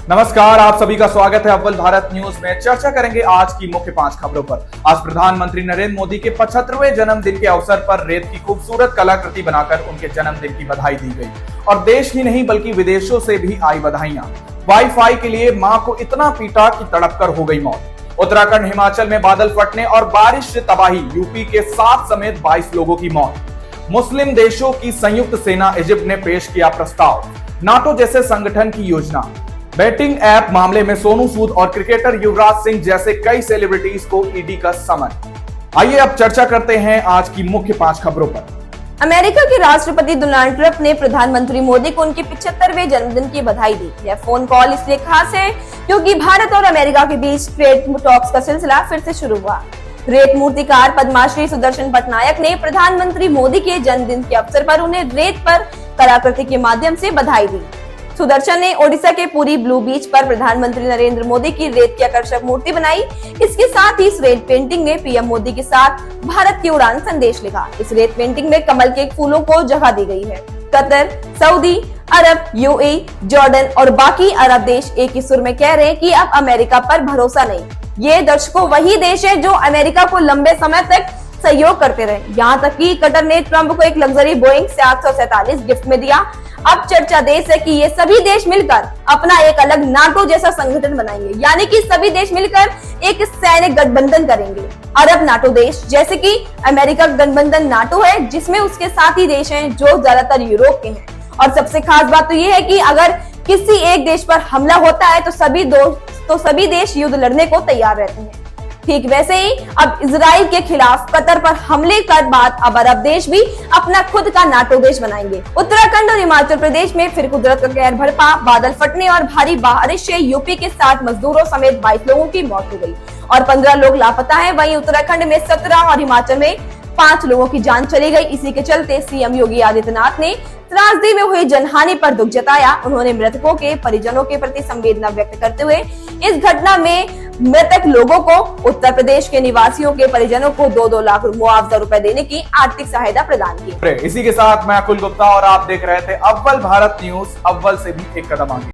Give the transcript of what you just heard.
नमस्कार, आप सभी का स्वागत है अव्वल भारत न्यूज में। चर्चा करेंगे आज की मुख्य 5 खबरों पर। आज प्रधानमंत्री नरेंद्र मोदी के 75वें जन्मदिन के अवसर पर रेत की खूबसूरत कलाकृति बनाकर उनके जन्मदिन की बधाई दी गई और देश ही नहीं बल्कि विदेशों से भी आई बधाइयां। वाईफाई के लिए मां को इतना पीटा कि तड़प कर हो गई मौत। उत्तराखंड हिमाचल में बादल फटने और बारिश से तबाही, यूपी के 7 समेत 22 लोगों की मौत। मुस्लिम देशों की संयुक्त सेना इजिप्ट ने पेश किया प्रस्ताव, नाटो जैसे संगठन की योजना। बैटिंग ऐप मामले में सोनू सूद और क्रिकेटर युवराज सिंह जैसे कई सेलिब्रिटीज को ईडी का समन। आइए अब चर्चा करते हैं आज की मुख्य 5 खबरों पर। अमेरिका के राष्ट्रपति डोनाल्ड ट्रंप ने प्रधानमंत्री मोदी को उनके 75वें जन्मदिन की बधाई दी। यह फोन कॉल इसलिए खास है क्योंकि भारत और अमेरिका के बीच ट्रेड टॉक्स का सिलसिला फिर से शुरू हुआ। रेत मूर्तिकार पद्मश्री सुदर्शन पटनायक ने प्रधानमंत्री मोदी के जन्मदिन के अवसर पर उन्हें रेत पर कलाकृति के माध्यम से बधाई दी। सुदर्शन ने ओडिशा के पुरी ब्लू बीच पर प्रधानमंत्री नरेंद्र मोदी की रेत की आकर्षक मूर्ति बनाई। इसके साथ ही इस रेत पेंटिंग में पीएम मोदी के साथ भारत की उड़ान संदेश लिखा। इस रेत पेंटिंग में कमल के फूलों को जगह दी गई है। कतर, सऊदी अरब, यूएई, जॉर्डन और बाकी अरब देश एक ही सुर में कह रहे हैं कि अब अमेरिका पर भरोसा नहीं। ये दर्शकों वही देश है जो अमेरिका को लंबे समय तक सहयोग करते रहे। यहाँ तक कि कतर ने ट्रंप को एक लग्जरी बोइंग 747 गिफ्ट में दिया। अब चर्चा देश है कि ये सभी देश मिलकर अपना एक अलग नाटो जैसा संगठन बनाएंगे, यानी कि सभी देश मिलकर एक सैन्य गठबंधन करेंगे। अरब नाटो देश जैसे कि अमेरिका गठबंधन नाटो है, जिसमें उसके साथी देश हैं जो ज्यादातर यूरोप के हैं। और सबसे खास बात तो ये है कि अगर किसी एक देश पर हमला होता है तो सभी देश युद्ध लड़ने को तैयार रहते हैं। ठीक वैसे ही अब इजराइल के खिलाफ कतर पर हमले के बाद अब अरब देश भी अपना खुद का नाटो देश बनाएंगे। उत्तराखंड और हिमाचल प्रदेश में फिर कुदरत का कहर बरपा। बादल फटने और भारी बारिश से यूपी के 7 मजदूरों समेत 22 लोगों की मौत हो गई और 15 लोग लापता हैं। वहीं उत्तराखंड में 17 और हिमाचल में 5 लोगों की जान चली गई। इसी के चलते सीएम योगी आदित्यनाथ ने त्रासदी में हुई जनहानि पर दुख जताया। उन्होंने मृतकों के परिजनों के प्रति संवेदना व्यक्त करते हुए इस घटना में मृतक लोगों को उत्तर प्रदेश के निवासियों के परिजनों को 2-2 लाख मुआवजा रुपए देने की आर्थिक सहायता प्रदान की। इसी के साथ मैं अकुल गुप्ता और आप देख रहे थे अव्वल भारत न्यूज, अव्वल से भी एक कदम आगे।